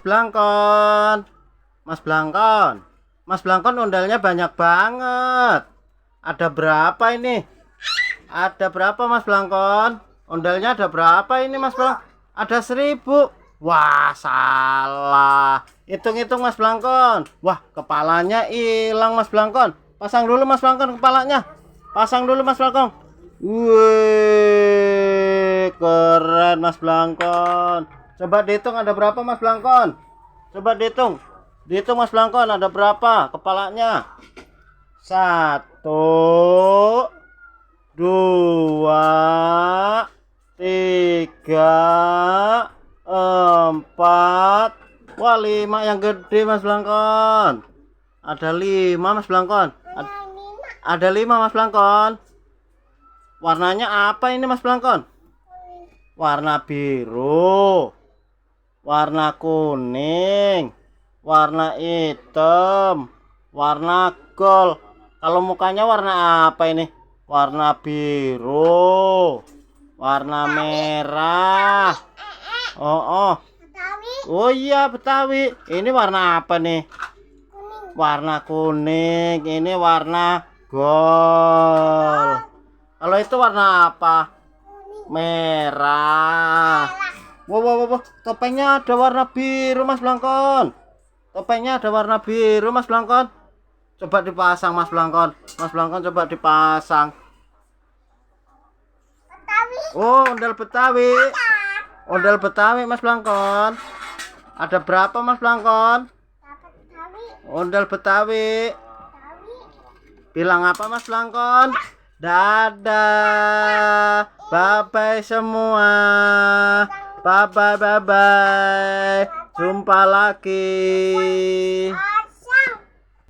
Blangkon. Mas Blangkon. Mas Blangkon ondalnya banyak banget. Ada berapa ini? Ada berapa Mas Blangkon? Ondalnya ada berapa ini Mas Blangkon? Ada 1000. Wah, salah. Hitung-hitung Mas Blangkon. Wah, kepalanya hilang Mas Blangkon. Pasang dulu Mas Blangkon kepalanya. Pasang dulu Mas Blangkon. Wih, keren Mas Blangkon. Coba dihitung ada berapa Mas Blangkon? Coba dihitung. Dihitung Mas Blangkon ada berapa kepalanya? 1, 2, 3, 4. Wah, 5 yang gede Mas Blangkon. Ada 5 Mas Blangkon. Ada 5 Mas Blangkon. Warnanya apa ini Mas Blangkon? Warna biru, warna kuning, warna hitam, warna gold. Kalau mukanya warna apa ini? Warna biru, warna merah. Oh iya, Betawi. Ini warna apa nih? Warna kuning. Ini warna gold. Kalau itu warna apa? Merah. Wow. Topengnya ada warna biru Mas Blangkon. Topengnya ada warna biru Mas Blangkon. Coba dipasang Mas Blangkon. Mas Blangkon coba dipasang. Oh, ondel Betawi. Ondel Betawi Mas Blangkon. Ada berapa Mas Blangkon? Ondel Betawi. Bilang apa Mas Blangkon? Dadah. Bye-bye semua. Bye-bye. Jumpa lagi.